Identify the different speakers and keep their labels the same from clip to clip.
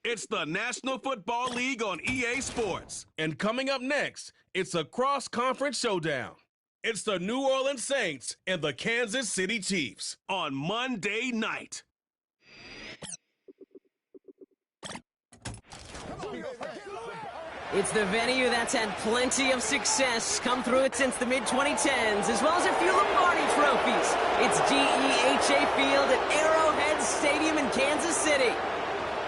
Speaker 1: It's the National Football League on EA Sports.
Speaker 2: And coming up next, it's a cross-conference showdown. It's the New Orleans Saints and the Kansas City Chiefs
Speaker 1: on Monday night.
Speaker 3: It's the venue that's had plenty of success come through it since the mid-2010s, as well as a few Lombardi trophies. It's GEHA Field at Arrowhead Stadium in Kansas City.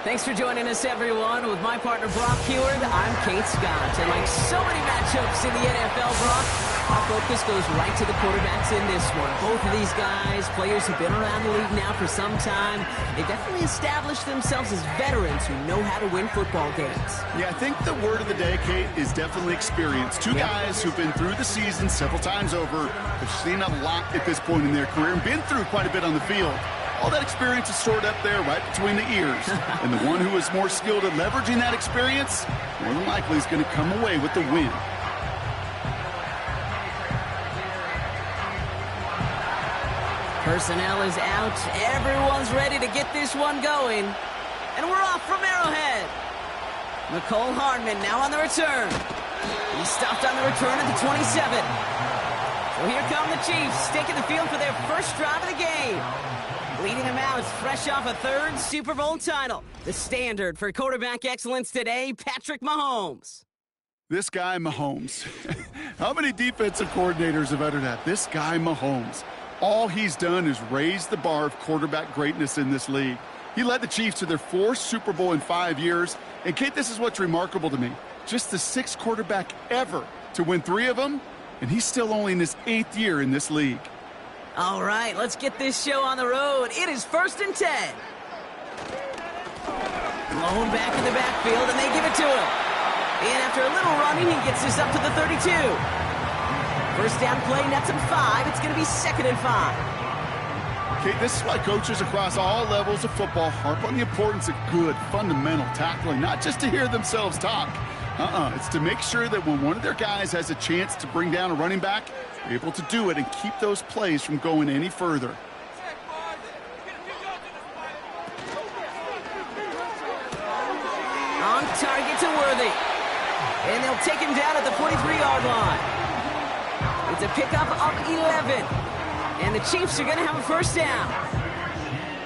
Speaker 3: Thanks for joining us, everyone. With my partner, Brock Heward, I'm Kate Scott. And like so many matchups in the NFL, Brock, our focus goes right to the quarterbacks in this one. Both of these guys, players who've been around the league now for some time, they've definitely established themselves as veterans who know how to win football games.
Speaker 4: Yeah, I think the word of the day, Kate, is definitely experience. Two guys who've been through the season several times over, have seen a lot at this point in their career, and been through quite a bit on the field. All that experience is stored up there right between the ears. And the one who is more skilled at leveraging that experience, more than likely is going to come away with the win.
Speaker 3: Personnel is out. Everyone's ready to get this one going. And we're off from Arrowhead. Nicole Hardman now on the return. He stopped on the return at the 27. So here come the Chiefs, taking the field for their first drive of the game. Leading them out, fresh off a third Super Bowl title. The standard for quarterback excellence today, Patrick Mahomes.
Speaker 4: This guy, Mahomes. How many defensive coordinators have uttered that? This guy, Mahomes. All he's done is raise the bar of quarterback greatness in this league. He led the Chiefs to their 4th Super Bowl in 5 years. And, Kate, this is what's remarkable to me. Just the 6th quarterback ever to win 3 of them, and he's still only in his 8th year in this league.
Speaker 3: All right, let's get this show on the road. It is 1st and 10. Blown back in the backfield, and they give it to him. And after a little running, he gets this up to the 32. First down play, nets him 5. It's going to be 2nd and 5.
Speaker 4: Okay, this is why coaches across all levels of football harp on the importance of good, fundamental tackling, not just to hear themselves talk. It's to make sure that when one of their guys has a chance to bring down a running back, they're able to do it and keep those plays from going any further.
Speaker 3: On target to Worthy. And they'll take him down at the 43-yard line. It's a pickup of 11. And the Chiefs are going to have a first down.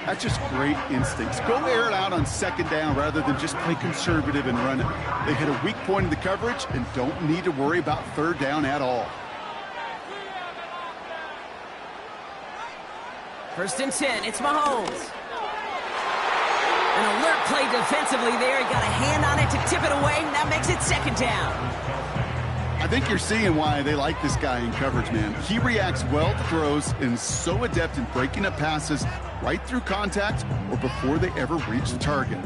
Speaker 4: That's just great instincts. Go air it out on 2nd down rather than just play conservative and run it. They hit a weak point in the coverage and don't need to worry about 3rd down at all.
Speaker 3: 1st and 10, it's Mahomes. An alert play defensively there. He got a hand on it to tip it away, and that makes it 2nd down.
Speaker 4: I think you're seeing why they like this guy in coverage, man. He reacts well to throws and is so adept in breaking up passes right through contact or before they ever reach the target.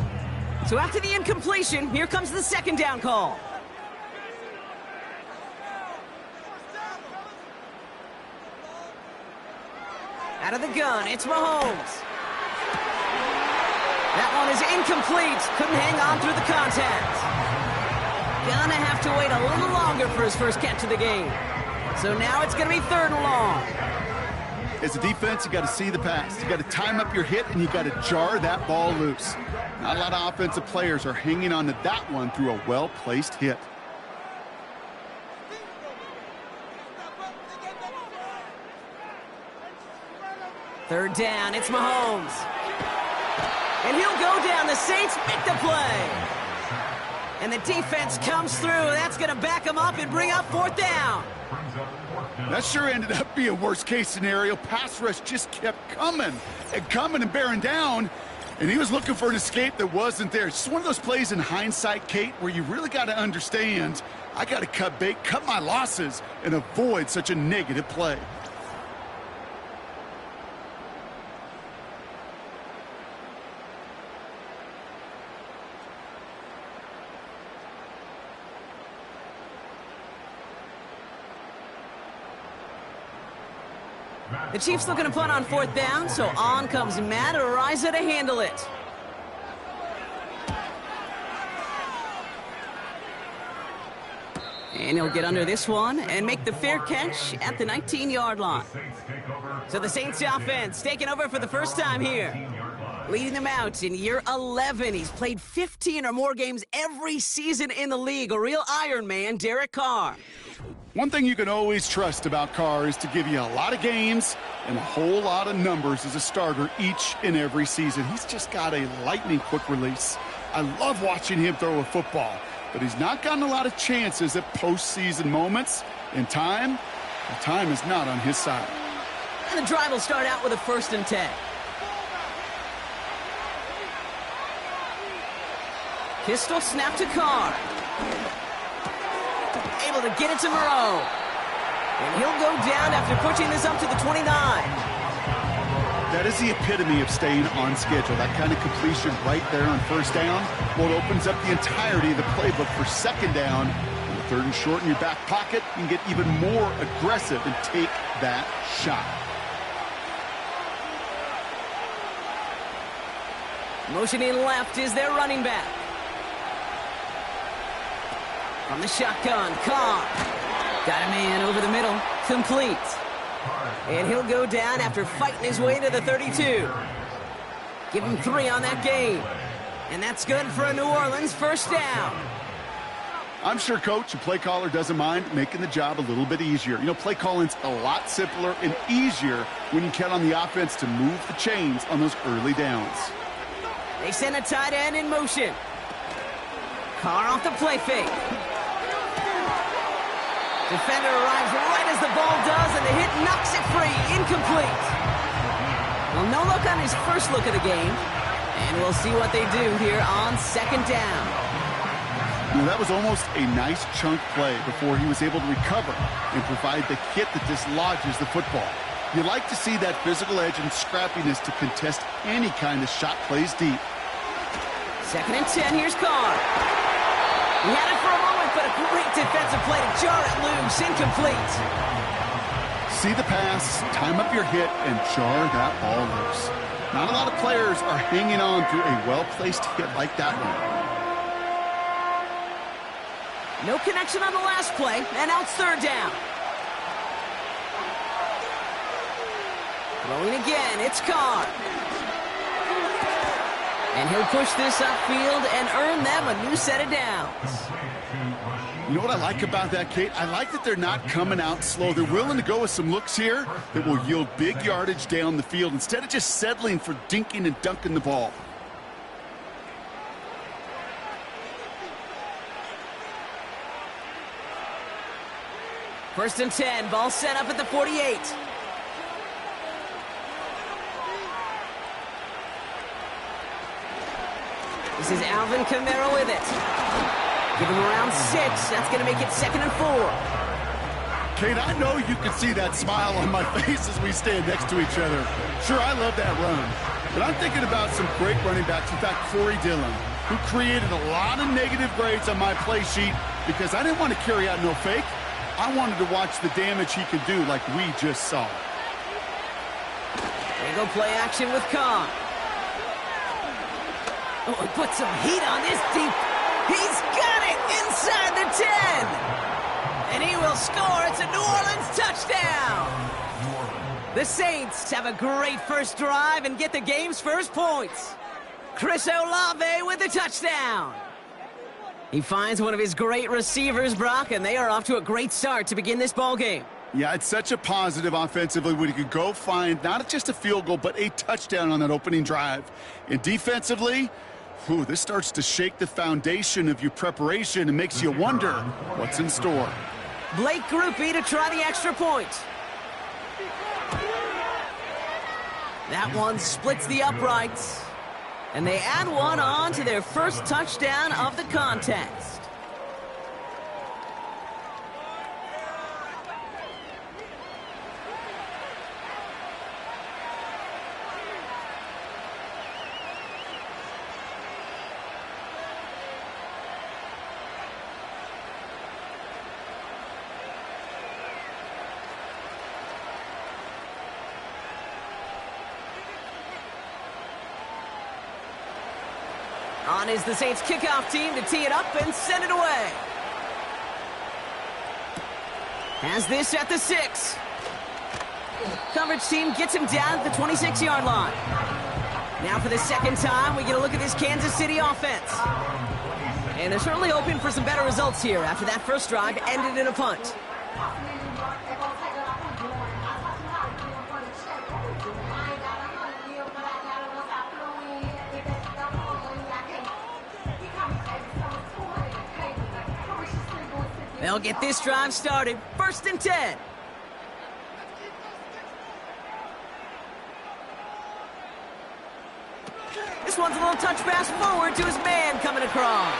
Speaker 3: So after the incompletion, here comes the 2nd down call. Out of the gun, it's Mahomes. That one is incomplete. Couldn't hang on through the contact. Gonna have to wait a little longer for his first catch of the game. So now it's gonna be 3rd and long.
Speaker 4: As a defense, you got to see the pass. You got to time up your hit, and you got to jar that ball loose. Not a lot of offensive players are hanging on to that one through a well-placed hit.
Speaker 3: Third down, it's Mahomes. And he'll go down. The Saints make the play. And the defense comes through. That's going to back him up and bring up 4th down.
Speaker 4: That sure ended up being a worst-case scenario. Pass rush just kept coming and bearing down, and he was looking for an escape that wasn't there. It's just one of those plays in hindsight, Kate, where you really got to understand, I got to cut bait, cut my losses, and avoid such a negative play.
Speaker 3: The Chiefs looking to punt on 4th down, so on comes Matt Ariza to handle it. And he'll get under this one and make the fair catch at the 19-yard line. So the Saints offense taking over for the first time here. leading them out in year 11. He's played 15 or more games every season in the league. A real Iron Man, Derek Carr.
Speaker 4: One thing you can always trust about Carr is to give you a lot of games and a whole lot of numbers as a starter each and every season. He's just got a lightning quick release. I love watching him throw a football, but he's not gotten a lot of chances at postseason moments. In time, the time is not on his side.
Speaker 3: And the drive will start out with a 1st and 10. Pistol snap to Carr. Able to get it to Moreau. And he'll go down after pushing this up to the 29.
Speaker 4: That is the epitome of staying on schedule. That kind of completion right there on 1st down. Well, it opens up the entirety of the playbook for 2nd down. On 3rd and short in your back pocket, you can get even more aggressive and take that shot.
Speaker 3: Motioning left is their running back. From the shotgun, Carr. Got a man over the middle. Complete. And he'll go down after fighting his way to the 32. Give him 3 on that game. And that's good for a New Orleans 1st down.
Speaker 4: I'm sure Coach, the play caller, doesn't mind making the job a little bit easier. You know, play calling's a lot simpler and easier when you count on the offense to move the chains on those early downs.
Speaker 3: They send a tight end in motion. Carr off the play fake. Defender arrives right as the ball does, and the hit knocks it free. Incomplete. Well, no look on his first look of the game. And we'll see what they do here on 2nd down.
Speaker 4: You know, that was almost a nice chunk play before he was able to recover and provide the hit that dislodges the football. You like to see that physical edge and scrappiness to contest any kind of shot plays deep.
Speaker 3: 2nd and 10, here's Carr. He had it for a moment, but a great defensive play to jar it loose. Incomplete.
Speaker 4: See the pass, time up your hit, and jar that ball loose. Not a lot of players are hanging on through a well-placed hit like that one.
Speaker 3: No connection on the last play, and now it's 3rd down. Throwing again, it's Carr. And he'll push this upfield and earn them a new set of downs.
Speaker 4: You know what I like about that, Kate? I like that they're not coming out slow. They're willing to go with some looks here that will yield big yardage down the field instead of just settling for dinking and dunking the ball.
Speaker 3: First and 10, ball set up at the 48. This is Alvin Kamara with it. Give him around 6. That's going to make it 2nd and 4.
Speaker 4: Kate, I know you can see that smile on my face as we stand next to each other. Sure, I love that run. But I'm thinking about some great running backs. In fact, Corey Dillon, who created a lot of negative grades on my play sheet because I didn't want to carry out no fake. I wanted to watch the damage he could do like we just saw.
Speaker 3: There you go, play action with Carr. Oh, he put some heat on this deep. He's got it inside the 10. And he will score. It's a New Orleans touchdown. The Saints have a great first drive and get the game's first points. Chris Olave with the touchdown. He finds one of his great receivers, Brock, and they are off to a great start to begin this ball game.
Speaker 4: Yeah, it's such a positive offensively when you could go find not just a field goal, but a touchdown on that opening drive. And defensively, this starts to shake the foundation of your preparation and makes you wonder what's in store.
Speaker 3: Blake Groupie to try the extra point. That one splits the uprights. And they add one on to their first touchdown of the contest. On is the Saints kickoff team to tee it up and send it away. Has this at the 6. Coverage team gets him down at the 26-yard line. Now for the second time, we get a look at this Kansas City offense. And they're certainly hoping for some better results here after that first drive ended in a punt. They'll get this drive started. 1st and 10. This one's a little touch pass forward to his man coming across.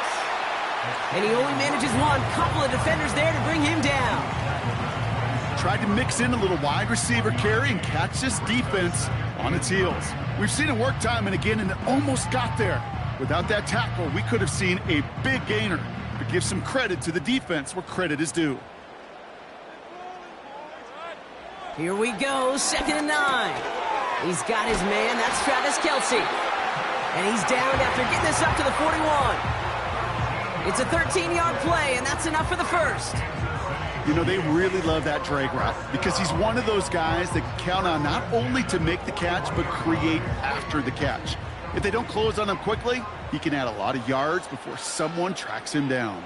Speaker 3: And he only manages one. Couple of defenders there to bring him down.
Speaker 4: Tried to mix in a little wide receiver carry and catch this defense on its heels. We've seen it work time and again, and it almost got there. Without that tackle, we could have seen a big gainer. But give some credit to the defense where credit is due.
Speaker 3: Here we go, 2nd and 9. He's got his man, that's Travis Kelce. And he's down after getting this up to the 41. It's a 13-yard play, and that's enough for the first.
Speaker 4: You know, they really love that drag route because he's one of those guys that can count on not only to make the catch, but create after the catch. If they don't close on him quickly, he can add a lot of yards before someone tracks him down.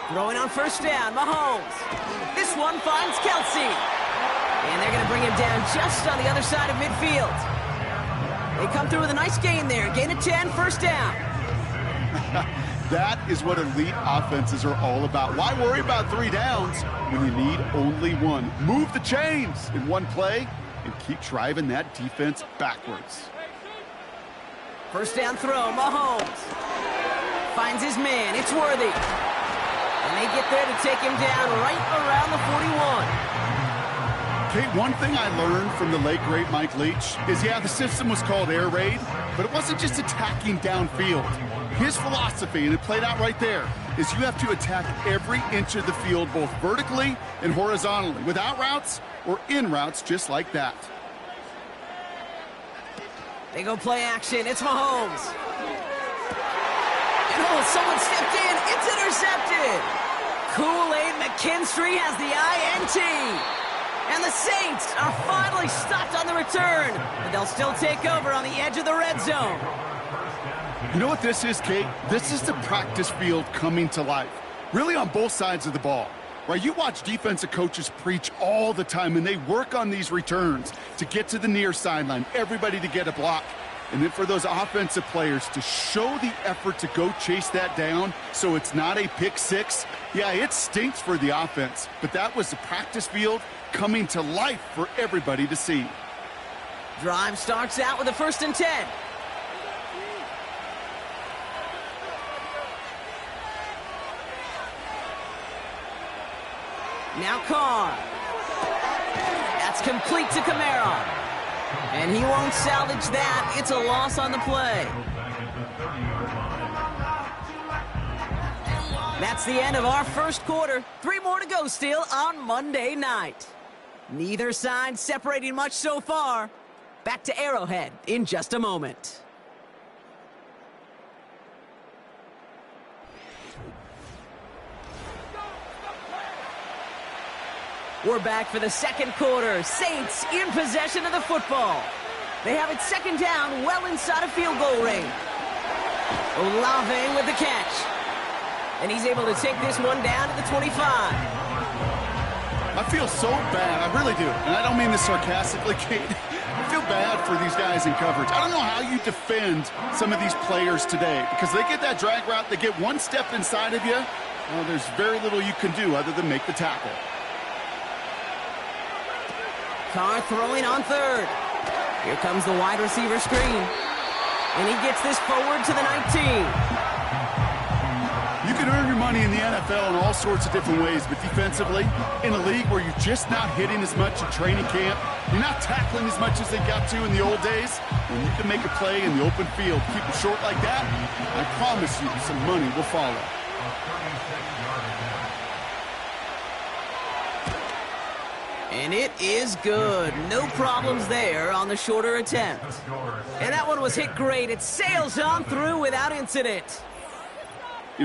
Speaker 3: Throwing on 1st down, Mahomes. This one finds Kelce. And they're going to bring him down just on the other side of midfield. They come through with a nice gain there. Gain of 10, 1st down.
Speaker 4: That is what elite offenses are all about. Why worry about 3 downs when you need only one? Move the chains in one play and keep driving that defense backwards.
Speaker 3: 1st down throw, Mahomes. Finds his man, it's Worthy. And they get there to take him down right around the 41.
Speaker 4: Kate, one thing I learned from the late, great Mike Leach is, yeah, the system was called air raid, but it wasn't just attacking downfield. His philosophy, and it played out right there, is you have to attack every inch of the field, both vertically and horizontally, without routes or in routes just like that.
Speaker 3: They go play action. It's Mahomes. And oh, someone stepped in. It's intercepted. Kool-Aid McKinstry has the INT. And the Saints are finally stopped on the return, but they'll still take over on the edge of the red zone.
Speaker 4: You know what this is, Kate? This is the practice field coming to life, really on both sides of the ball. Right, you watch defensive coaches preach all the time, and they work on these returns to get to the near sideline, everybody to get a block. And then for those offensive players to show the effort to go chase that down so it's not a pick six, yeah, it stinks for the offense. But that was the practice field coming to life for everybody to see.
Speaker 3: Drive starts out with a 1st and 10. Now Carr. That's complete to Kamara. And he won't salvage that. It's a loss on the play. That's the end of our first quarter. 3 more to go still on Monday night. Neither side separating much so far. Back to Arrowhead in just a moment. We're back for the second quarter. Saints in possession of the football. They have it 2nd down, well inside of field goal range. Olave with the catch. And he's able to take this one down to the 25.
Speaker 4: I feel so bad. I really do. And I don't mean this sarcastically, Kate. I feel bad for these guys in coverage. I don't know how you defend some of these players today because they get that drag route, they get one step inside of you. Well, there's very little you can do other than make the tackle.
Speaker 3: Carr throwing on 3rd. Here comes the wide receiver screen. And he gets this forward to the 19.
Speaker 4: You can earn your money in the NFL in all sorts of different ways, but defensively, in a league where you're just not hitting as much in training camp, you're not tackling as much as they got to in the old days, when you can make a play in the open field, keep it short like that, I promise you some money will follow.
Speaker 3: And it is good. No problems there on the shorter attempt. And that one was hit great. It sails on through without incident.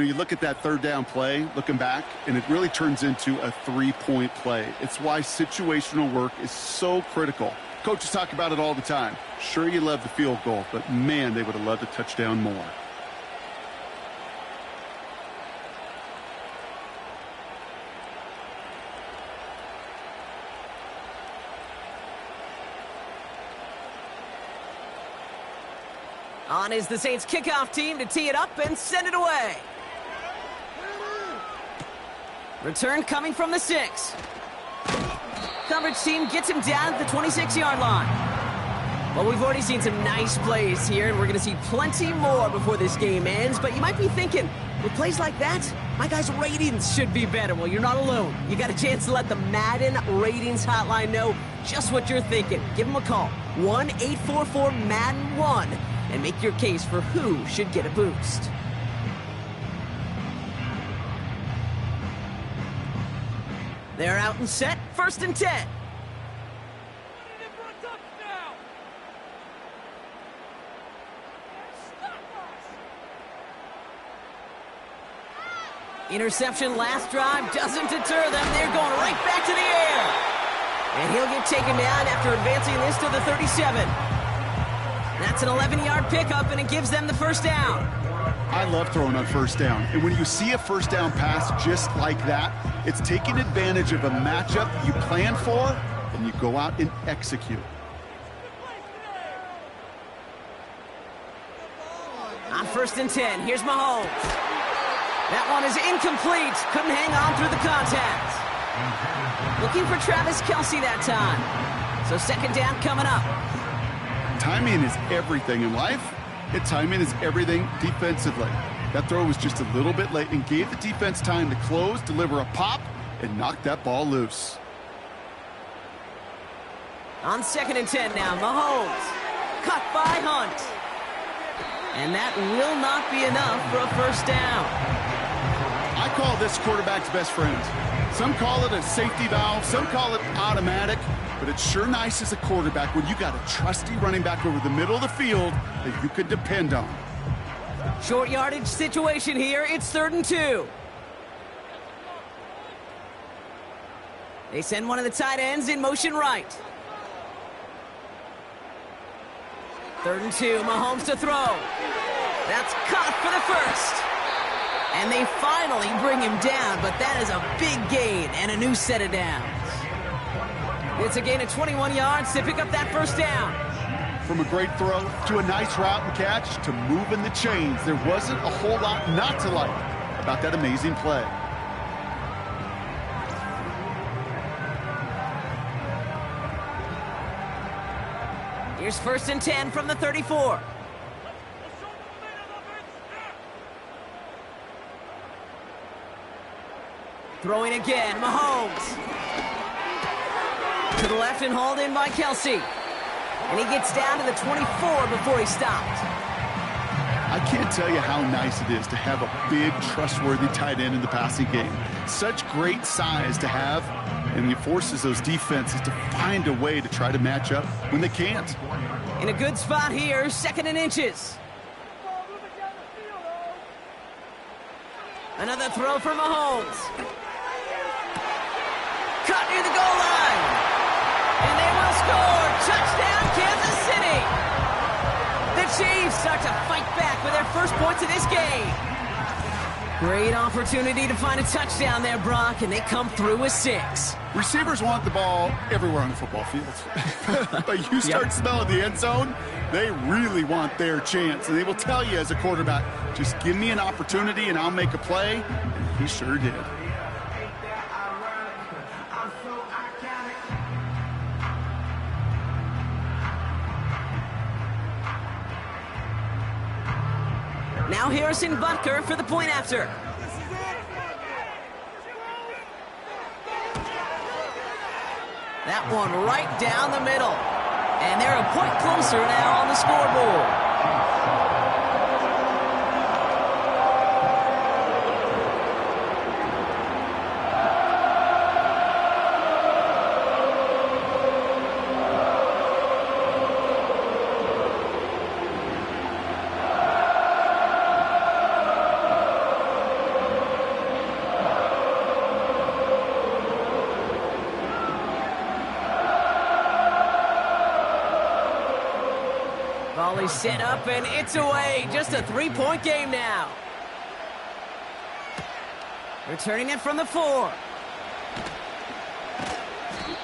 Speaker 4: You look at that third down play, looking back, and it really turns into a 3-point play. It's why situational work is so critical. Coaches talk about it all the time. Sure, you love the field goal, but man, they would have loved a touchdown more.
Speaker 3: On is the Saints kickoff team to tee it up and send it away. Return coming from the 6. Coverage team gets him down at the 26-yard line. Well, we've already seen some nice plays here, and we're going to see plenty more before this game ends. But you might be thinking, with plays like that, my guys' ratings should be better. Well, you're not alone. You got a chance to let the Madden ratings hotline know just what you're thinking. Give them a call, 1-844-MADDEN-1, and make your case for who should get a boost. They're out and set, 1st and 10. Interception last drive doesn't deter them. They're going right back to the air. And he'll get taken down after advancing this to the 37. That's an 11-yard pickup, and it gives them the first down.
Speaker 4: I love throwing on first down. And when you see a first down pass just like that, it's taking advantage of a matchup you plan for, and you go out and execute.
Speaker 3: On 1st and 10, here's Mahomes. That one is incomplete. Couldn't hang on through the contact. Looking for Travis Kelce that time. So 2nd down coming up.
Speaker 4: Timing is everything in life. And timing is everything defensively. That throw was just a little bit late and gave the defense time to close, deliver a pop, and knock that ball loose.
Speaker 3: On 2nd and 10 now, Mahomes. Cut by Hunt. And that will not be enough for a first down.
Speaker 4: I call this quarterback's best friend. Some call it a safety valve, some call it automatic, but it's sure nice as a quarterback when you got a trusty running back over the middle of the field that you can depend on.
Speaker 3: Short yardage situation here. It's 3rd and 2. They send one of the tight ends in motion right. 3rd and 2, Mahomes to throw. That's caught for the first. And they finally bring him down, but that is a big gain and a new set of downs. It's a gain of 21 yards to pick up that first down.
Speaker 4: From a great throw to a nice route and catch to moving the chains, there wasn't a whole lot not to like about that amazing play.
Speaker 3: Here's 1st and 10 from the 34. Throwing again, Mahomes. To the left and hauled in by Kelce. And he gets down to the 24 before he stopped.
Speaker 4: I can't tell you how nice it is to have a big, trustworthy tight end in the passing game. Such great size to have, and it forces those defenses to find a way to try to match up when they can't.
Speaker 3: In a good spot here, 2nd and inches. Another throw for Mahomes. Cut near the goal line. And they will score. Touchdown, Kansas City. The Chiefs start to fight back with their first points of this game. Great opportunity to find a touchdown there, Brock, and they come through with 6.
Speaker 4: Receivers want the ball everywhere on the football field. But you start smelling the end zone, they really want their chance. And they will tell you as a quarterback, just give me an opportunity and I'll make a play. And he sure did.
Speaker 3: Now Harrison Butker for the point after. That one right down the middle. And they're a point closer now on the scoreboard. Ball is set up, and it's away. Just a three-point game now. Returning it from the 4.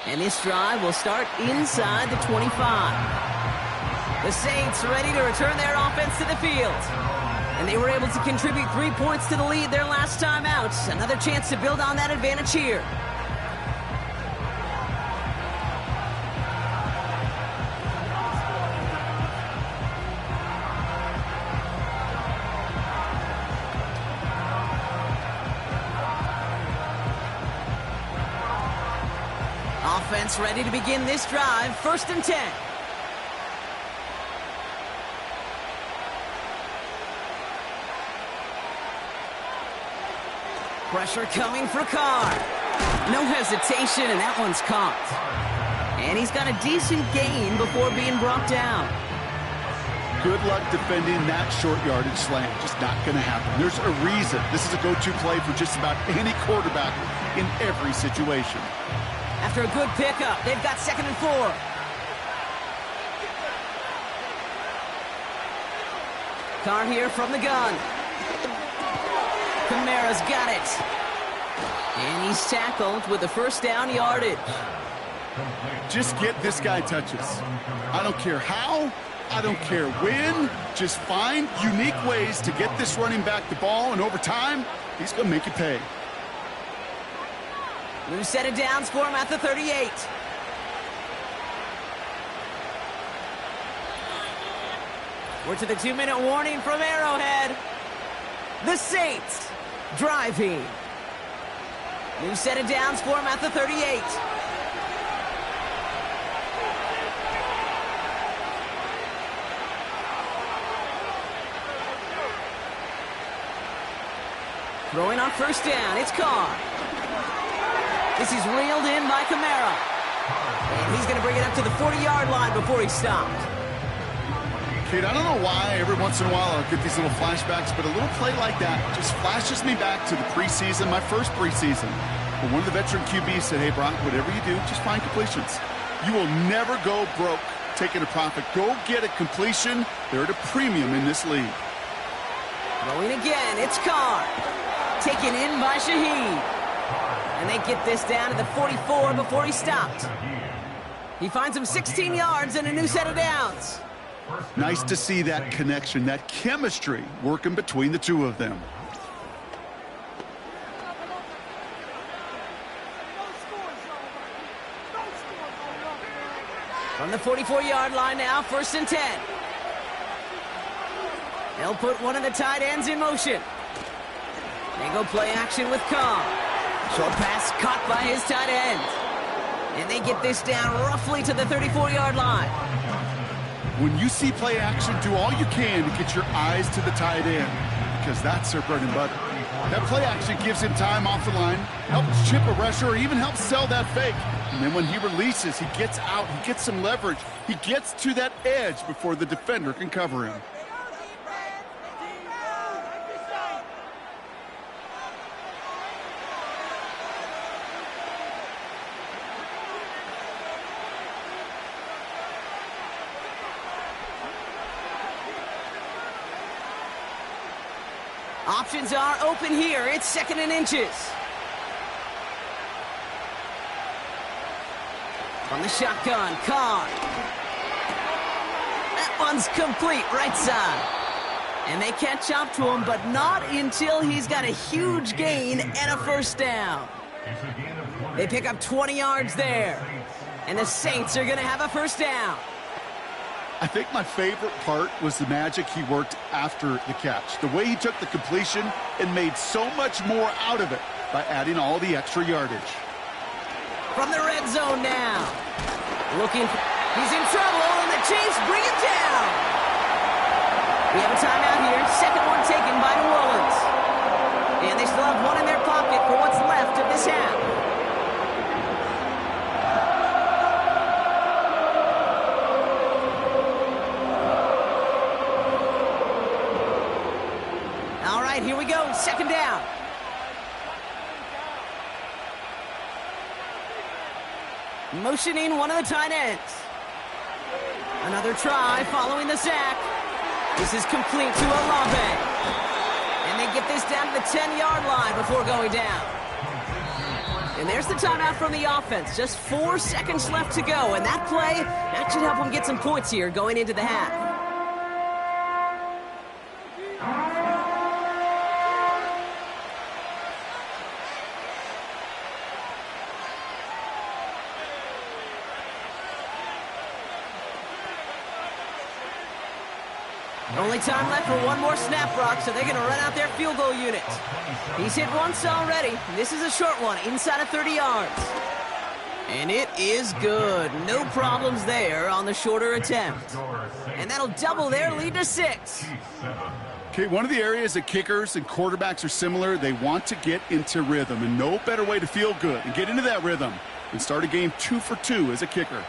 Speaker 3: And this drive will start inside the 25. The Saints ready to return their offense to the field. And they were able to contribute 3 points to the lead their last time out. Another chance to build on that advantage here. Offense ready to begin this drive. 1st and 10. Pressure coming for Carr. No hesitation, and that one's caught. And he's got a decent gain before being brought down.
Speaker 4: Good luck defending that short yardage slant. Just not going to happen. There's a reason. This is a go-to play for just about any quarterback in every situation.
Speaker 3: After a good pickup, they've got 2nd and 4. Carr here from the gun. Kamara's got it. And he's tackled with the 1st down yardage.
Speaker 4: Just get this guy touches. I don't care how, I don't care when. Just find unique ways to get this running back the ball, and over time, he's going to make you pay.
Speaker 3: New set of downs for him at the 38. We're to the 2-minute warning from Arrowhead. The Saints driving. New set of downs for him at the 38. Throwing on 1st down, it's Carr. This is reeled in by Kamara. And he's going to bring it up to the 40-yard line before he stopped.
Speaker 4: Kate, I don't know why every once in a while I'll get these little flashbacks, but a little play like that just flashes me back to the preseason, my first preseason. When one of the veteran QBs said, hey, Brock, whatever you do, just find completions. You will never go broke taking a profit. Go get a completion. They're at a premium in this league.
Speaker 3: Throwing again, it's Carr. Taken in by Shaheed. And they get this down to the 44 before he stopped. He finds him 16 yards and a new set of downs.
Speaker 4: Nice to see that connection, that chemistry working between the two of them.
Speaker 3: From the 44-yard line now, 1st and 10. They'll put one of the tight ends in motion. They go play action with Carr. Short pass caught by his tight end. And they get this down roughly to the 34-yard line.
Speaker 4: When you see play action, do all you can to get your eyes to the tight end, because that's their bread and butter. That play action gives him time off the line, helps chip a rusher, or even helps sell that fake. And then when he releases, he gets out, he gets some leverage. He gets to that edge before the defender can cover him.
Speaker 3: Options are open here. It's 2nd and inches. From the shotgun, Carr. That one's complete, right side. And they catch up to him, but not until he's got a huge gain and a 1st down. They pick up 20 yards there. And the Saints are going to have a 1st down.
Speaker 4: I think my favorite part was the magic he worked after the catch. The way he took the completion and made so much more out of it by adding all the extra yardage.
Speaker 3: From the red zone now. Looking, he's in trouble, and the Chiefs bring him down. We have a timeout here. 2nd one taken by New Orleans. And they still have one in their pocket for what's left of this half. Here we go, 2nd down. Motioning one of the tight ends. Another try following the sack. This is complete to Olave. And they get this down to the 10-yard line before going down. And there's the timeout from the offense. Just 4 seconds left to go. And that play, that should help them get some points here going into the half. Only time left for one more snap, Brock, so they're going to run out their field goal unit. He's hit once already. This is a short one, inside of 30 yards. And it is good. No problems there on the shorter attempt. And that'll double their lead to 6.
Speaker 4: Okay, one of the areas that kickers and quarterbacks are similar, they want to get into rhythm. And no better way to feel good and get into that rhythm than start a game 2 for 2 as a kicker.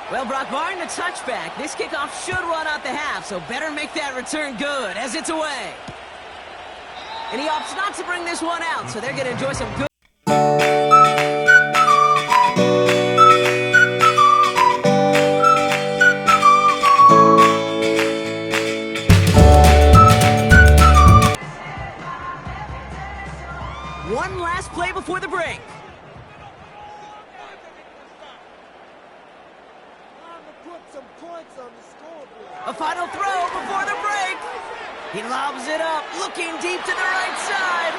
Speaker 3: Well, Brock, barring the touchback, this kickoff should run out the half, so better make that return good as it's away. And he opts not to bring this one out, so they're going to enjoy some good. One last play before the break. A final throw before the break. He lobs it up, looking deep to the right side.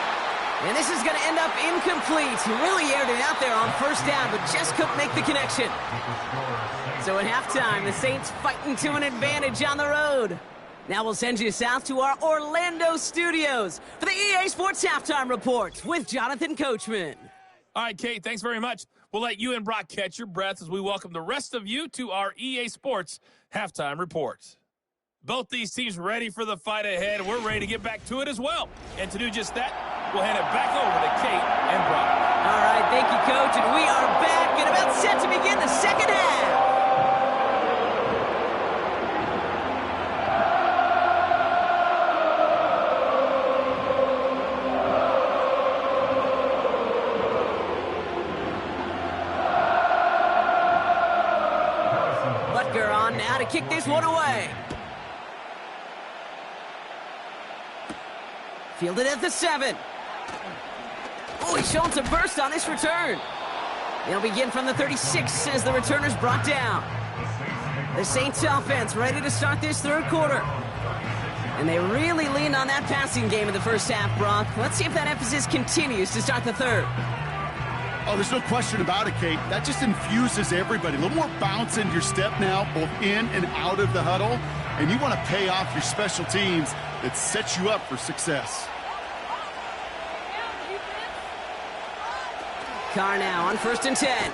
Speaker 3: And this is going to end up incomplete. He really aired it out there on first down, but just couldn't make the connection. So at halftime, the Saints fighting to an advantage on the road. Now we'll send you south to our Orlando studios for the EA Sports Halftime Report with Jonathan Coachman.
Speaker 5: All right, Kate, thanks very much. We'll let you and Brock catch your breath as we welcome the rest of you to our EA Sports Halftime Report. Both these teams ready for the fight ahead. We're ready to get back to it as well. And to do just that, we'll hand it back over to Kate and Brock.
Speaker 3: All right, thank you, Coach. And we are back and about set to begin the second half. Butker on now to kick this one away. Fielded at the 7. Oh, he's showing some burst on this return. They'll begin from the 36 as the returner's brought down. The Saints offense ready to start this third quarter. And they really leaned on that passing game in the first half, Brock. Let's see if that emphasis continues to start the third.
Speaker 4: Oh, there's no question about it, Kate. That just infuses everybody. A little more bounce in your step now, both in and out of the huddle. And you want to pay off your special teams that sets you up for success.
Speaker 3: Carr now on 1st and 10.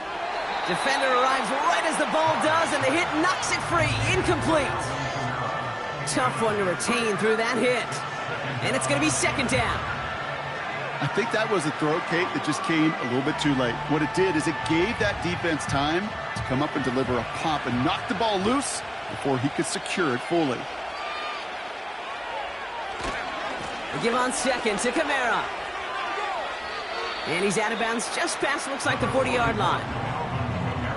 Speaker 3: Defender arrives right as the ball does, and the hit knocks it free. Incomplete. Tough one to retain through that hit. And it's going to be second down.
Speaker 4: I think that was a throw, Kate, that just came a little bit too late. What it did is it gave that defense time to come up and deliver a pop and knock the ball loose before he could secure it fully.
Speaker 3: They give on second to Kamara. And he's out of bounds just past, looks like, the 40-yard line.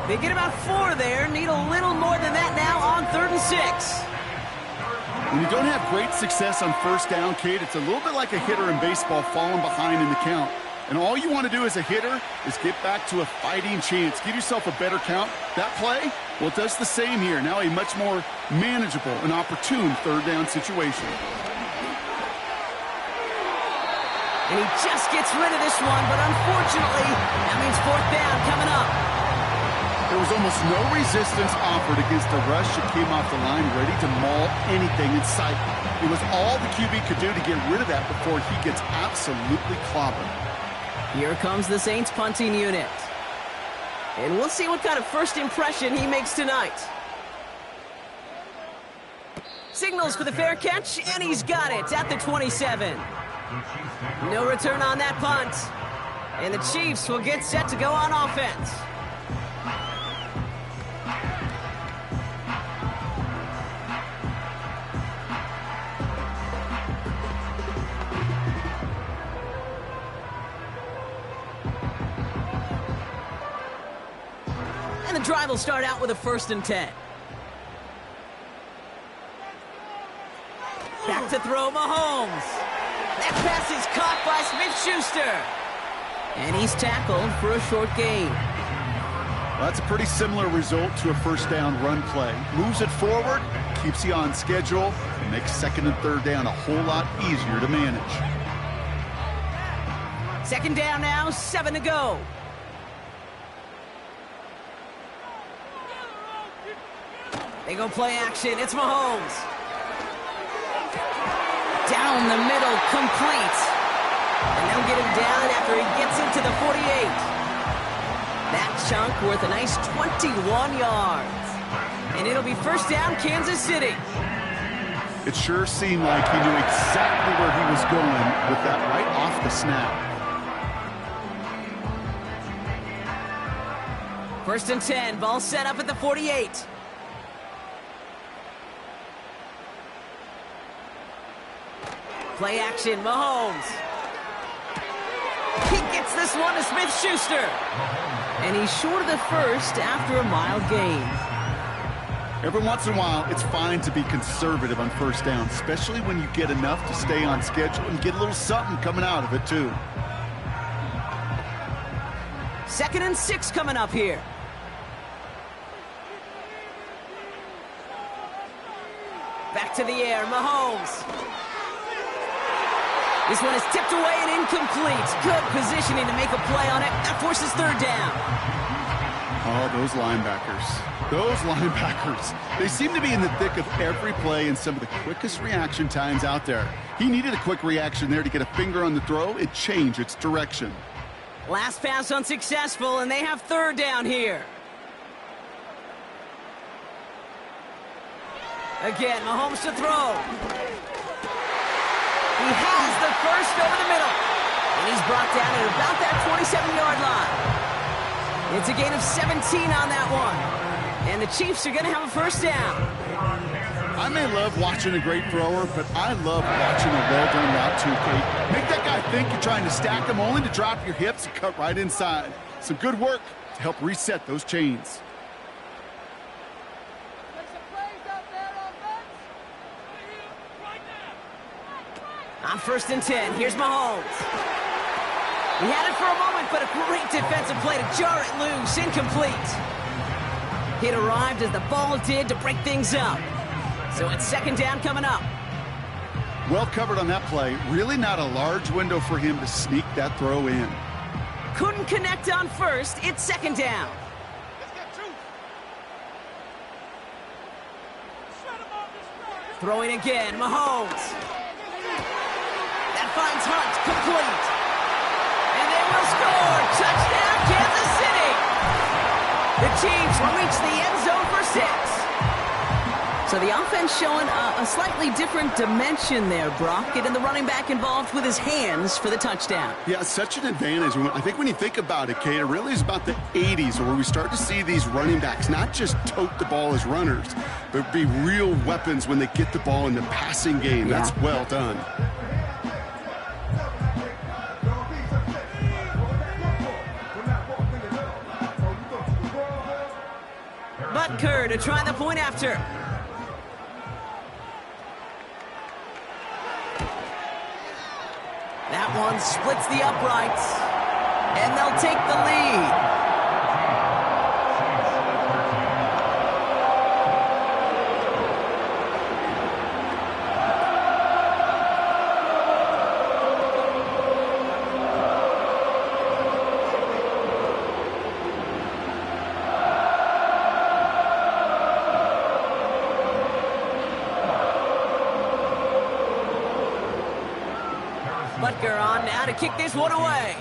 Speaker 3: They get about 4 there, need a little more than that now on 3rd and 6.
Speaker 4: When you don't have great success on first down, Kate, it's a little bit like a hitter in baseball falling behind in the count. And all you want to do as a hitter is get back to a fighting chance. Give yourself a better count. That play, well, it does the same here. Now a much more manageable and opportune third down situation.
Speaker 3: And he just gets rid of this one, but unfortunately, that means 4th down coming up.
Speaker 4: There was almost no resistance offered against a rush that came off the line ready to maul anything in sight. It was all the QB could do to get rid of that before he gets absolutely clobbered.
Speaker 3: Here comes the Saints punting unit. And we'll see what kind of first impression he makes tonight. Signals for the fair catch, and he's got it at the 27. No return on that punt. And the Chiefs will get set to go on offense. And the drive will start out with a 1st and 10. Back to throw, Mahomes. That pass is caught by Smith-Schuster. And he's tackled for a short gain.
Speaker 4: That's a pretty similar result to a 1st down run play. Moves it forward, keeps you on schedule, and makes 2nd and 3rd down a whole lot easier to manage.
Speaker 3: 2nd down now, 7 to go. They go play action. It's Mahomes. Down the middle, complete. And they'll get him down after he gets into the 48. That chunk worth a nice 21 yards. And it'll be 1st down, Kansas City.
Speaker 4: It sure seemed like he knew exactly where he was going with that right off the snap.
Speaker 3: 1st and 10, ball set up at the 48. Play action, Mahomes. He gets this one to Smith-Schuster. And he's short of the 1st after a mild gain.
Speaker 4: Every once in a while, it's fine to be conservative on 1st down, especially when you get enough to stay on schedule and get a little something coming out of it, too.
Speaker 3: 2nd and 6 coming up here. Back to the air, Mahomes. This one is tipped away and incomplete. Good positioning to make a play on it. That forces 3rd down.
Speaker 4: Oh, those linebackers. Those linebackers. They seem to be in the thick of every play and some of the quickest reaction times out there. He needed a quick reaction there to get a finger on the throw. It changed its direction.
Speaker 3: Last pass unsuccessful, and they have 3rd down here. Again, Mahomes to throw. He has the 1st over the middle. And he's brought down at about that 27-yard line. It's a gain of 17 on that one. And the Chiefs are going to have a 1st down.
Speaker 4: I may love watching a great thrower, but I love watching a well-done route too, Kate. Make that guy think you're trying to stack him only to drop your hips and cut right inside. Some good work to help reset those chains.
Speaker 3: On 1st and 10, here's Mahomes. He had it for a moment, but a great defensive play to jar it loose. Incomplete. It arrived as the ball did to break things up. So it's 2nd down coming up.
Speaker 4: Well covered on that play. Really not a large window for him to sneak that throw in.
Speaker 3: Couldn't connect on 1st. It's 2nd down. Throwing again, Mahomes. That finds Hunt, complete. And they will score. Touchdown, Kansas City. The Chiefs will reach the end zone for 6. So the offense showing a slightly different dimension there, Brock. Getting the running back involved with his hands for the touchdout.
Speaker 4: Yeah, such an advantage. I think when you think about it, Kate, it really is about the 80s where we start to see these running backs not just tote the ball as runners, but be real weapons when they get the ball in the passing game.
Speaker 3: Yeah.
Speaker 4: That's well done.
Speaker 3: Butker to try the point after. That one splits the uprights, and they'll take the lead. Butker on now to kick this one away.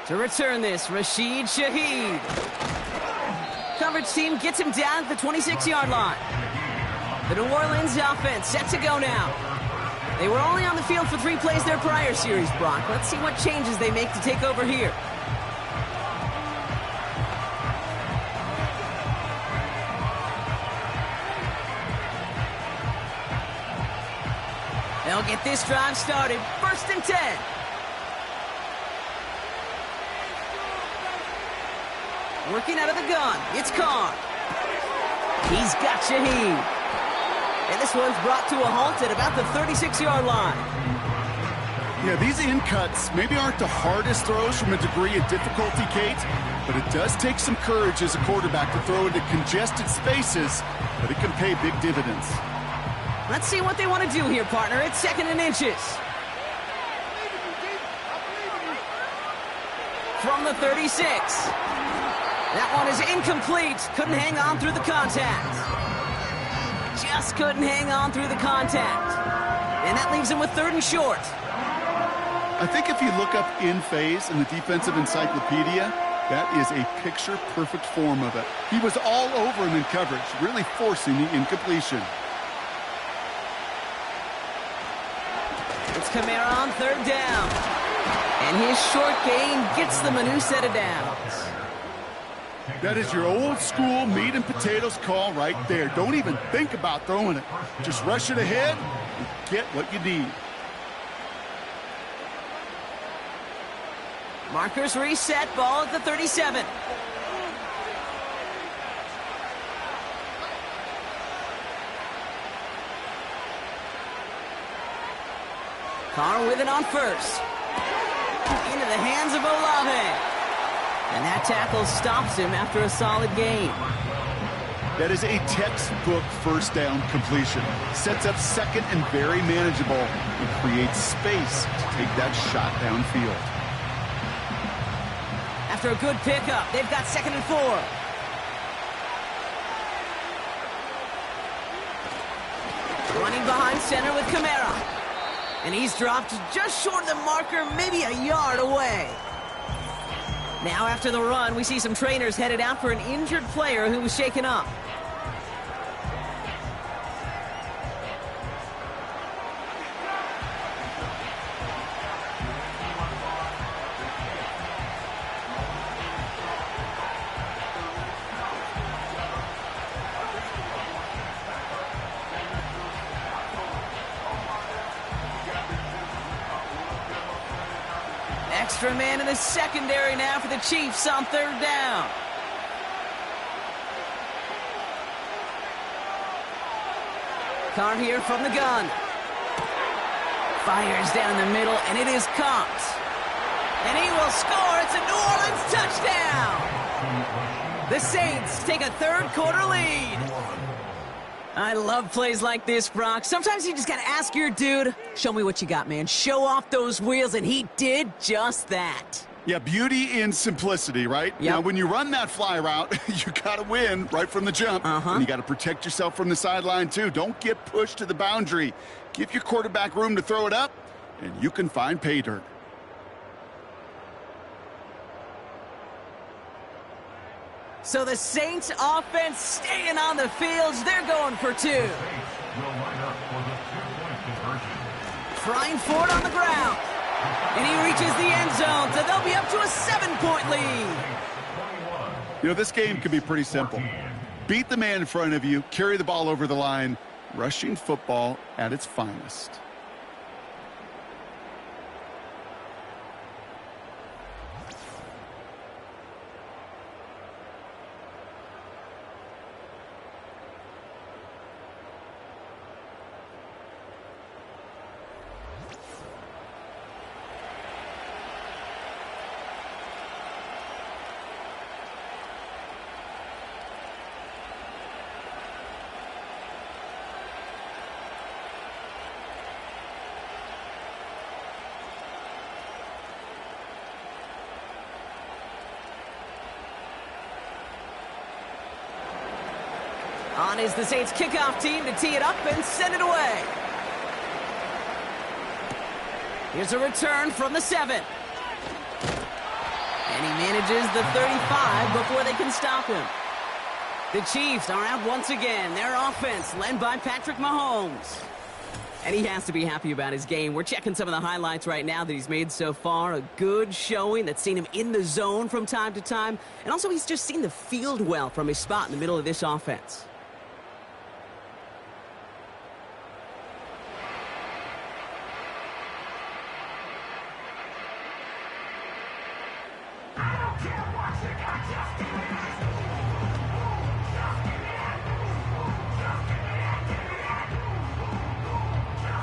Speaker 3: To return this, Rashid Shaheed. Coverage team gets him down at the 26-yard line. The New Orleans offense set to go now. They were only on the field for 3 plays their prior series, Brock. Let's see what changes they make to take over here. They'll get this drive started. 1st and 10. Working out of the gun, it's Carr. He's got Shaheed. And this one's brought to a halt at about the 36-yard line.
Speaker 4: Yeah, these in cuts maybe aren't the hardest throws from a degree of difficulty, Kate, but it does take some courage as a quarterback to throw into congested spaces, but it can pay big dividends.
Speaker 3: Let's see what they want to do here, partner. It's 2nd and inches. From the 36. That one is incomplete. Couldn't hang on through the contact. Just couldn't hang on through the contact. And that leaves him with 3rd and short.
Speaker 4: I think if you look up in phase in the defensive encyclopedia, that is a picture-perfect form of it. He was all over him in coverage, really forcing the incompletion.
Speaker 3: It's Kamara on 3rd down. And his short gain gets them a new set of downs.
Speaker 4: That is your old school meat and potatoes call right there. Don't even think about throwing it. Just rush it ahead and get what you need.
Speaker 3: Markers reset, ball at the 37. Carr with it on 1st. Into the hands of Olave. And that tackle stops him after a solid gain.
Speaker 4: That is a textbook 1st down completion. Sets up 2nd and very manageable and creates space to take that shot downfield.
Speaker 3: After a good pickup, they've got 2nd and 4. Running behind center with Kamara. And he's dropped just short of the marker, maybe a yard away. Now after the run, we see some trainers headed out for an injured player who was shaken up. Extra man in the secondary now for the Chiefs on 3rd down. Carr here from the gun. Fires down the middle, and it is caught. And he will score. It's a New Orleans touchdown. The Saints take a 3rd quarter lead. I love plays like this, Brock. Sometimes you just got to ask your dude, show me what you got, man. Show off those wheels, and he did just that.
Speaker 4: Yeah, beauty in simplicity, right?
Speaker 3: Yep.
Speaker 4: Now, when you run that fly route, you got to win right from the jump. And you got to protect yourself from the sideline, too. Don't get pushed to the boundary. Give your quarterback room to throw it up, and you can find pay dirt.
Speaker 3: So the Saints offense staying on the field. They're going for 2. Frying Ford on the ground. And he reaches the end zone, so they'll be up to a 7-point lead.
Speaker 4: You know, this game can be pretty simple. Beat the man in front of you, carry the ball over the line, rushing football at its finest.
Speaker 3: On is the Saints kickoff team to tee it up and send it away. Here's a return from the 7. And he manages the 35 before they can stop him. The Chiefs are out once again. Their offense led by Patrick Mahomes. And he has to be happy about his game. We're checking some of the highlights right now that he's made so far. A good showing that's seen him in the zone from time to time. And also he's just seen the field well from his spot in the middle of this offense.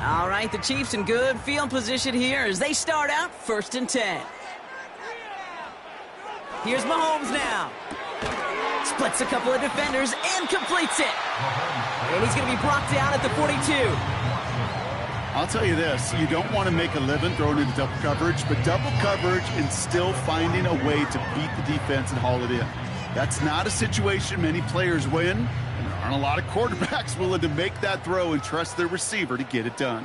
Speaker 3: All right, the Chiefs in good field position here as they start out 1st and 10. Here's Mahomes now. Splits a couple of defenders and completes it. And he's going to be brought down at the 42.
Speaker 4: I'll tell you this, you don't want to make a living throwing into double coverage, but double coverage and still finding a way to beat the defense and haul it in. That's not a situation many players win, and there aren't a lot of quarterbacks willing to make that throw and trust their receiver to get it done.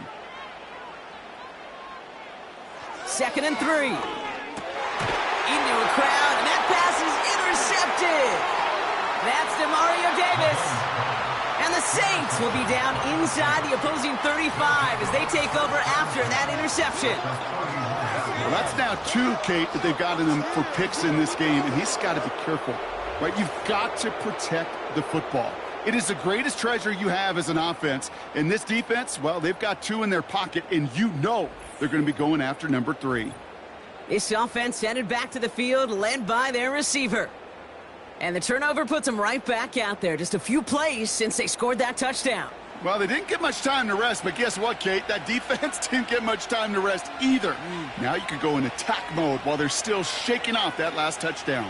Speaker 3: 2nd and 3. Into a crowd, and that pass is intercepted. That's DeMario Davis. And the Saints will be down inside the opposing 35 as they take over after that interception.
Speaker 4: Well, that's now 2, Kate, that they've gotten him for picks in this game, and he's got to be careful, right? You've got to protect the football. It is the greatest treasure you have as an offense. And this defense, well, they've got 2 in their pocket, and you know they're going to be going after number 3.
Speaker 3: This offense headed back to the field, led by their receiver. And the turnover puts them right back out there. Just a few plays since they scored that touchdown.
Speaker 4: Well, they didn't get much time to rest, but guess what, Kate? That defense didn't get much time to rest either. Now you can go in attack mode while they're still shaking off that last touchdown.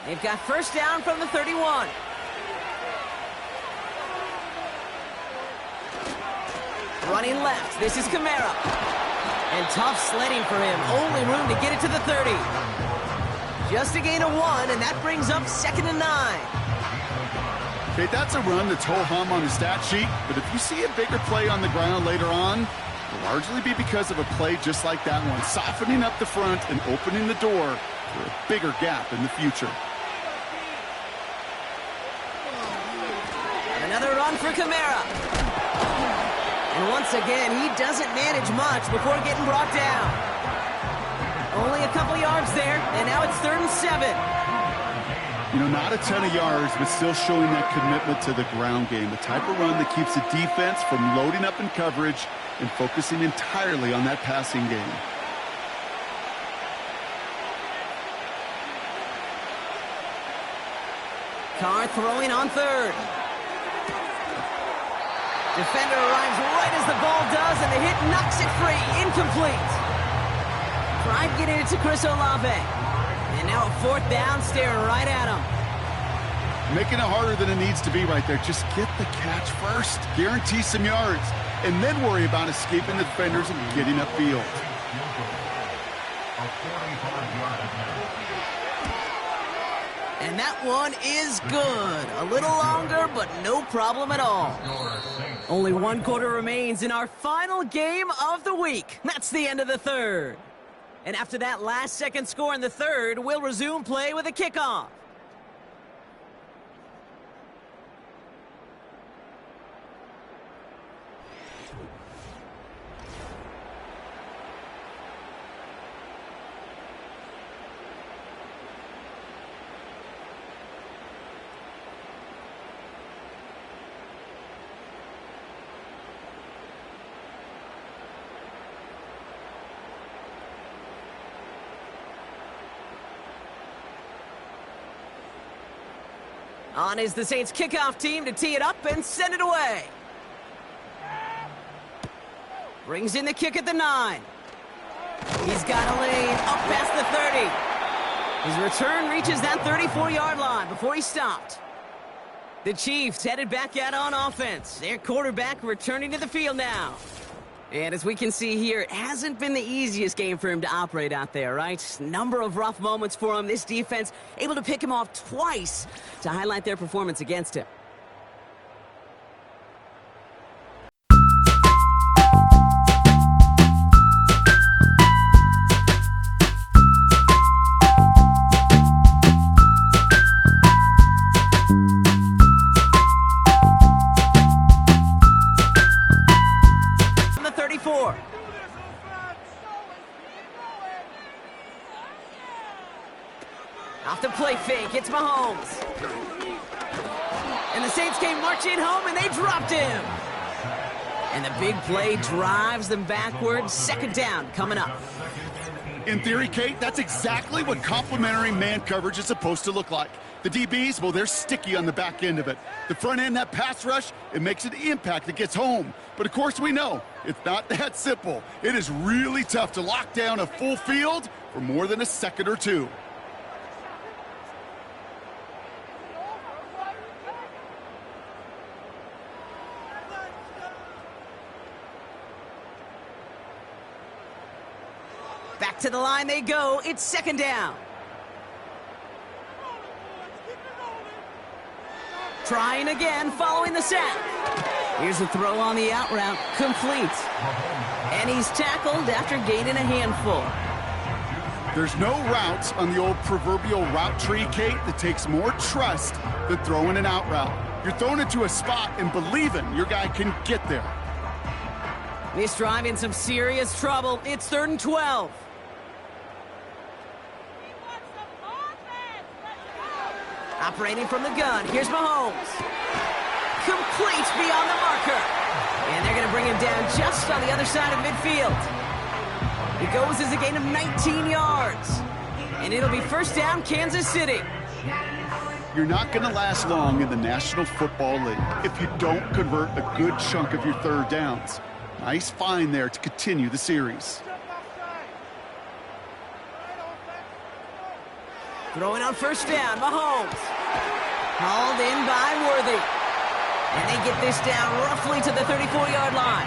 Speaker 3: They've got 1st down from the 31. Running left, this is Kamara. And tough sledding for him. Only room to get it to the 30. Just a gain of 1, and that brings up 2nd and 9.
Speaker 4: Okay, that's a run that's ho-hum on the stat sheet, but if you see a bigger play on the ground later on, it'll largely be because of a play just like that one, softening up the front and opening the door for a bigger gap in the future.
Speaker 3: Another run for Kamara. And once again, he doesn't manage much before getting brought down. Only a couple yards there, and now it's 3rd and 7.
Speaker 4: You know, not a ton of yards, but still showing that commitment to the ground game. The type of run that keeps the defense from loading up in coverage and focusing entirely on that passing game.
Speaker 3: Carr throwing on 3rd. Defender arrives right as the ball does, and the hit knocks it free. Incomplete. Tried getting it to Chris Olave. And now a 4th down, staring right at him.
Speaker 4: Making it harder than it needs to be right there. Just get the catch first. Guarantee some yards. And then worry about escaping the defenders and getting upfield.
Speaker 3: And that one is good. A little longer, but no problem at all. Only 1 quarter remains in our final game of the week. That's the end of the 3rd. And after that last-second score in the 3rd, we'll resume play with a kickoff. On is the Saints kickoff team to tee it up and send it away. Brings in the kick at the 9. He's got a lane up past the 30. His return reaches that 34-yard line before he stopped. The Chiefs headed back out on offense. Their quarterback returning to the field now. And as we can see here, it hasn't been the easiest game for him to operate out there, right? Number of rough moments for him. This defense able to pick him off twice to highlight their performance against him. Off the play fake, it's Mahomes. And the Saints came marching home, and they dropped him. And the big play drives them backwards. Second down coming up.
Speaker 4: In theory, Kate, that's exactly what complementary man coverage is supposed to look like. The DBs, well, they're sticky on the back end of it. The front end, that pass rush, it makes an impact that gets home. But of course we know it's not that simple. It is really tough to lock down a full field for more than a second or two.
Speaker 3: Back to the line they go. It's second down. Trying again, following the sack. Here's a throw on the out route, complete. And he's tackled after gaining a handful.
Speaker 4: There's no routes on the old proverbial route tree, Kate, that takes more trust than throwing an out route. You're thrown into a spot and believing your guy can get there.
Speaker 3: This drive in some serious trouble. It's 3rd and 12. Operating from the gun, here's Mahomes. Complete beyond the marker. And they're going to bring him down just on the other side of midfield. It goes as a gain of 19 yards. And it'll be first down, Kansas City.
Speaker 4: You're not going to last long in the National Football League if you don't convert a good chunk of your third downs. Nice find there to continue the series.
Speaker 3: Throwing on first down, Mahomes. Hauled in by Worthy. And they get this down roughly to the 34-yard line.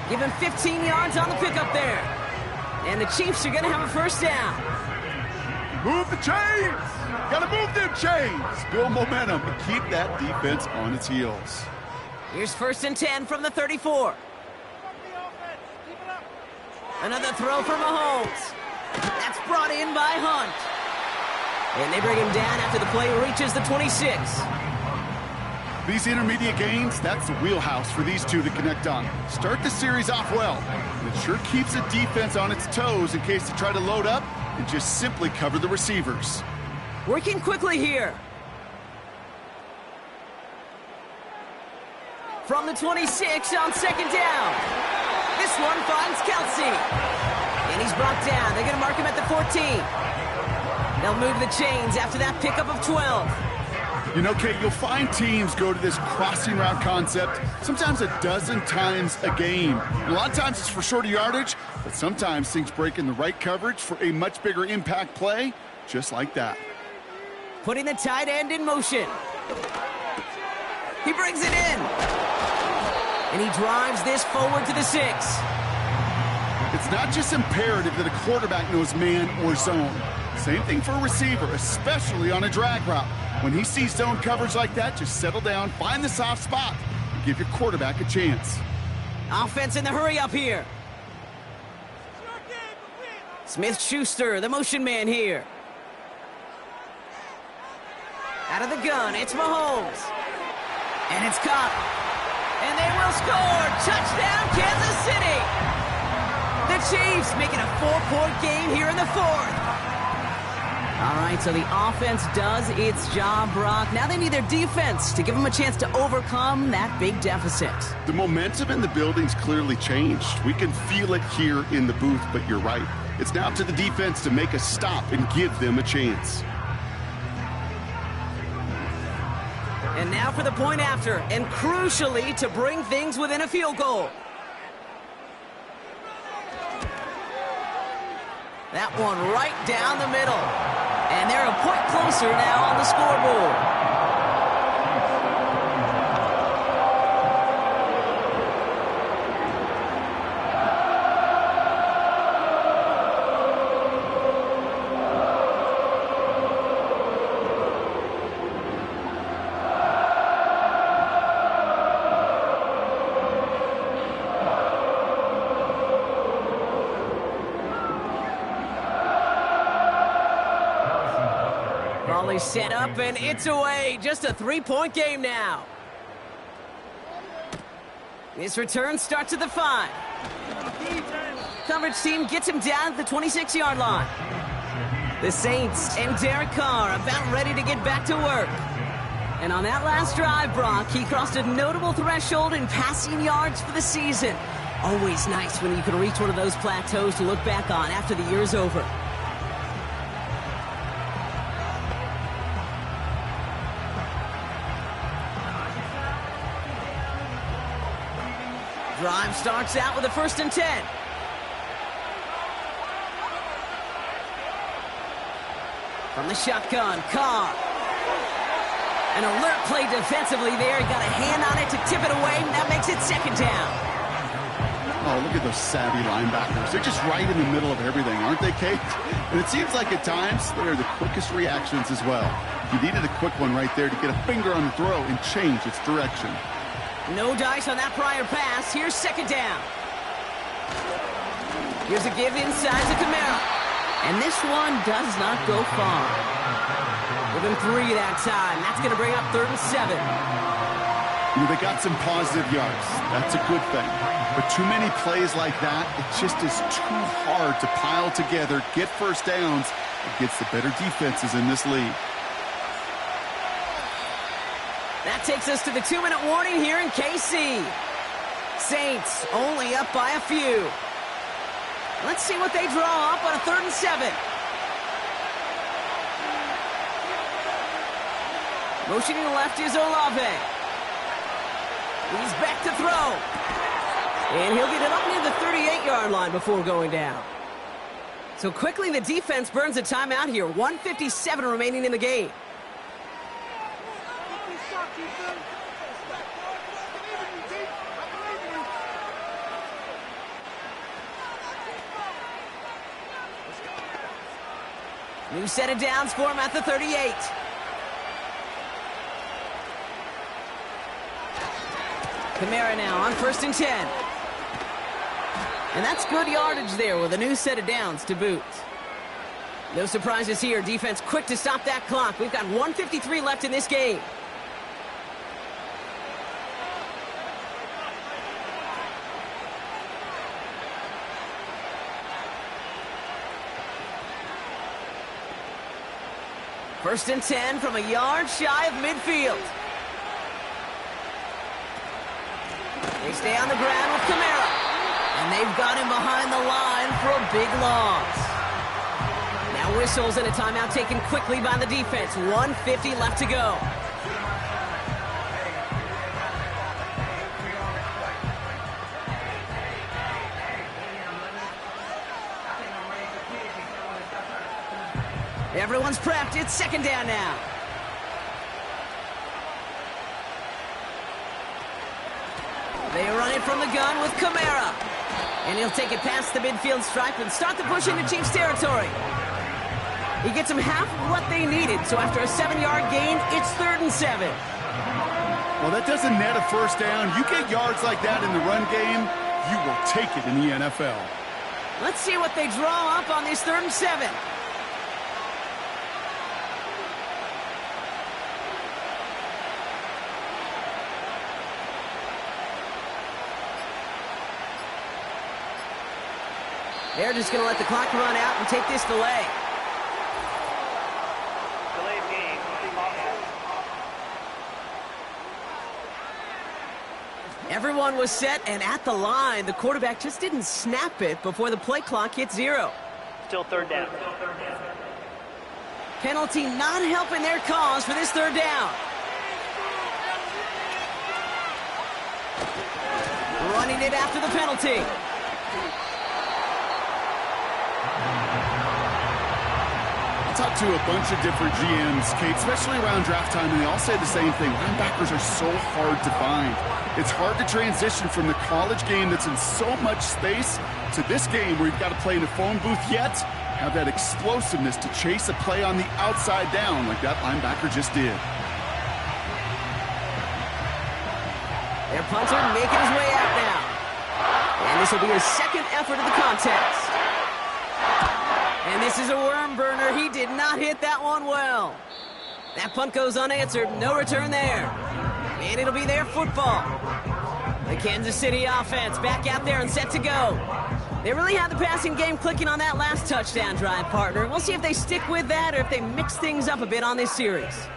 Speaker 3: Give him 15 yards on the pickup there. And the Chiefs are going to have a first down.
Speaker 4: Move the chains! Gotta move them chains! Build momentum and keep that defense on its heels.
Speaker 3: Here's 1st and 10 from the 34. Another throw for Mahomes. That's brought in by Hunt. And they bring him down after the play reaches the 26.
Speaker 4: These intermediate gains, that's the wheelhouse for these two to connect on. Start the series off well. And it sure keeps the defense on its toes in case they try to load up and just simply cover the receivers.
Speaker 3: Working quickly here. From the 26 on second down. This one finds Kelsey. And he's brought down. They're going to mark him at the 14. They'll move the chains after that pickup of 12.
Speaker 4: You know, Kate, you'll find teams go to this crossing route concept sometimes a dozen times a game. And a lot of times it's for shorter yardage, but sometimes things break in the right coverage for a much bigger impact play, just like that.
Speaker 3: Putting the tight end in motion. He brings it in. And he drives this forward to the 6.
Speaker 4: It's not just imperative that a quarterback knows man or zone. Same thing for a receiver, especially on a drag route. When he sees zone coverage like that, just settle down, find the soft spot, and give your quarterback a chance.
Speaker 3: Offense in the hurry up here. Smith-Schuster, the motion man here. Out of the gun, it's Mahomes. And it's caught. And they will score. Touchdown, Kansas City. The Chiefs making a 4-point game here in the 4th. All right, so the offense does its job, Brock. Now they need their defense to give them a chance to overcome that big deficit.
Speaker 4: The momentum in the building's clearly changed. We can feel it here in the booth, but you're right. It's now to the defense to make a stop and give them a chance.
Speaker 3: And now for the point after, and crucially to bring things within a field goal. That one right down the middle. And they're a point closer now on the scoreboard. Raleigh set up, and it's away. Just a 3-point game now. This return starts at the 5. Coverage team gets him down at the 26-yard line. The Saints and Derek Carr about ready to get back to work. And on that last drive, Brock, he crossed a notable threshold in passing yards for the season. Always nice when you can reach one of those plateaus to look back on after the year's over. Drive starts out with a 1st and 10. From the shotgun, Carr. An alert play defensively there. He got a hand on it to tip it away, and that makes it 2nd down.
Speaker 4: Oh, look at those savvy linebackers. They're just right in the middle of everything, aren't they, Kate? And it seems like at times they're the quickest reactions as well. You needed a quick one right there to get a finger on the throw and change its direction.
Speaker 3: No dice on that prior pass. Here's 2nd down. Here's a give inside to Kamara. And this one does not go far. Within 3 that time. That's going to bring up 3rd and 7.
Speaker 4: They got some positive yards. That's a good thing. But too many plays like that, it just is too hard to pile together, get 1st downs against the better defenses in this league.
Speaker 3: That takes us to the 2-minute warning here in KC. Saints only up by a few. Let's see what they draw up on a 3rd and 7. Motioning left is Olave. He's back to throw. And he'll get it up near the 38-yard line before going down. So quickly the defense burns a timeout here. 1:57 remaining in the game. New set of downs for him at the 38. Kamara now on 1st and 10. And that's good yardage there with a new set of downs to boot. No surprises here. Defense quick to stop that clock. We've got 1:53 left in this game. First and 10 from a yard shy of midfield. They stay on the ground with Kamara. And they've got him behind the line for a big loss. Now whistles and a timeout taken quickly by the defense. 1:50 left to go. Everyone's prepped. It's 2nd down now. They run it from the gun with Kamara. And he'll take it past the midfield stripe and start the push into Chiefs territory. He gets them half of what they needed. So after a 7-yard gain, it's 3rd and 7.
Speaker 4: Well, that doesn't net a 1st down. You get yards like that in the run game, you will take it in the NFL.
Speaker 3: Let's see what they draw up on this 3rd and 7. They're just going to let the clock run out and take this delay.
Speaker 6: Delayed game.
Speaker 3: Everyone was set and at the line. The quarterback just didn't snap it before the play clock hit 0.
Speaker 6: Still 3rd down.
Speaker 3: Penalty not helping their cause for this 3rd down. Running it after the penalty.
Speaker 4: Talked to a bunch of different GMs, Kate, especially around draft time, and they all say the same thing. Linebackers are so hard to find. It's hard to transition from the college game that's in so much space to this game where you've got to play in a phone booth, yet have that explosiveness to chase a play on the outside down like that linebacker just did.
Speaker 3: Their punter making his way out now. And this will be his 2nd effort of the contest. And this is a worm burner. He did not hit that one well. That punt goes unanswered. No return there. And it'll be their football. The Kansas City offense back out there and set to go. They really had the passing game clicking on that last touchdown drive, partner. We'll see if they stick with that or if they mix things up a bit on this series.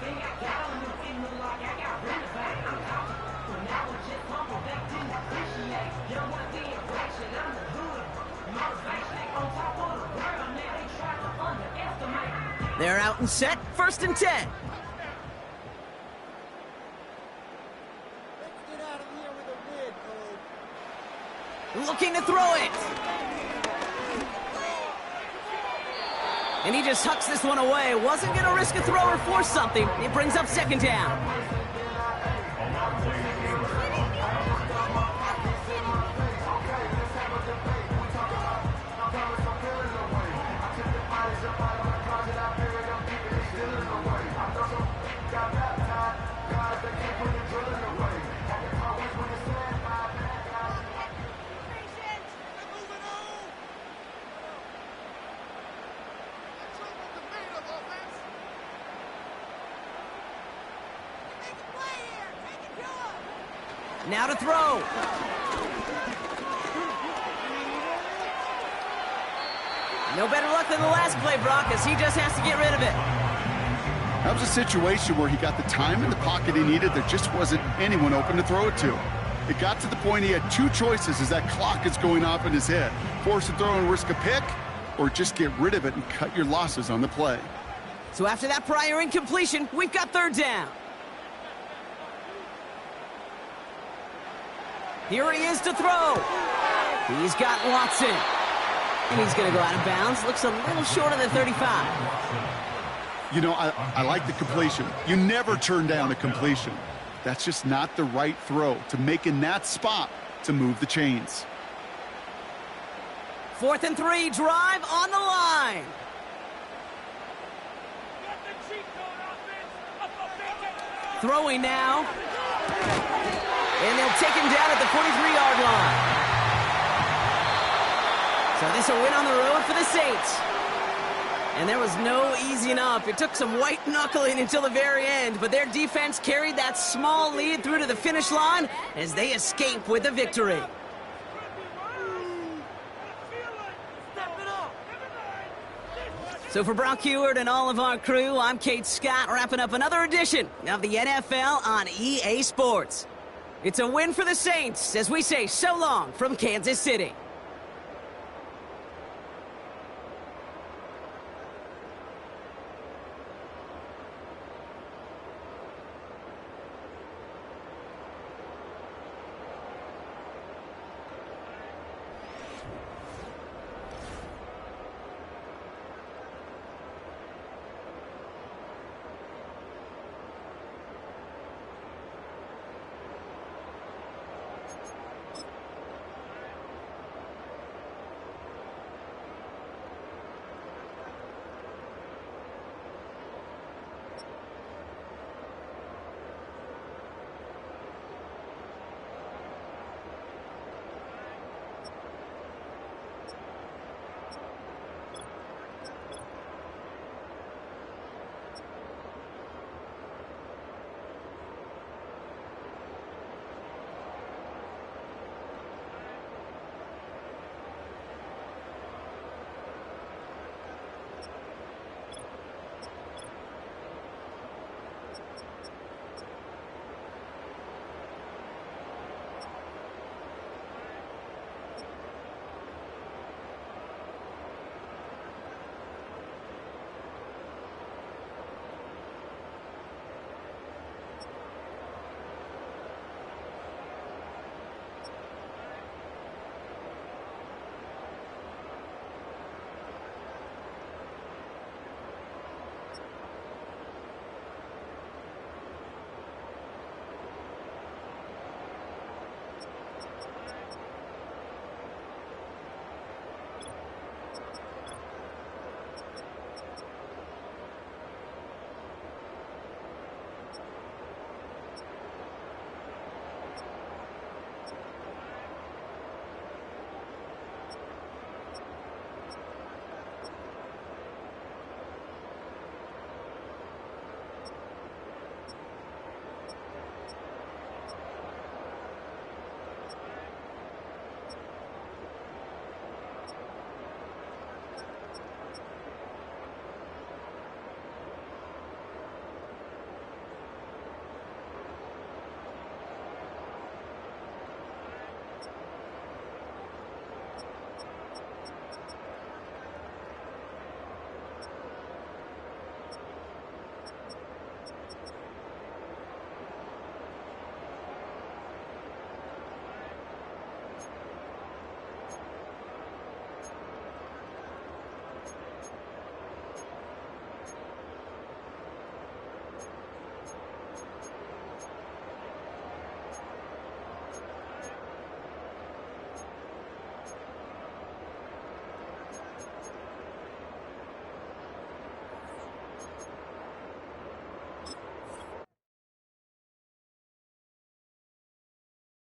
Speaker 3: They're out and set, 1st and 10. Looking to throw it. And he just hucks this one away. Wasn't going to risk a throw or force something. It brings up 2nd down. Now to throw. No better luck than the last play, Brock, as he just has to get rid of it.
Speaker 4: That was a situation where he got the time in the pocket he needed. There just wasn't anyone open to throw it to. It got to the point he had 2 choices as that clock is going off in his head. Force a throw and risk a pick, or just get rid of it and cut your losses on the play.
Speaker 3: So after that prior incompletion, we've got 3rd down. Here he is to throw. He's got Watson. And he's going to go out of bounds. Looks a little short of the 35.
Speaker 4: You know, I like the completion. You never turn down a completion. That's just not the right throw to make in that spot to move the chains.
Speaker 3: 4th and 3, drive on the line. Throwing now. And they'll take him down at the 43-yard line. So this a win on the road for the Saints. And there was no easing up. It took some white knuckling until the very end, but their defense carried that small lead through to the finish line as they escape with the victory. So for Brock Heward and all of our crew, I'm Kate Scott, wrapping up another edition of the NFL on EA Sports. It's a win for the Saints as we say so long from Kansas City.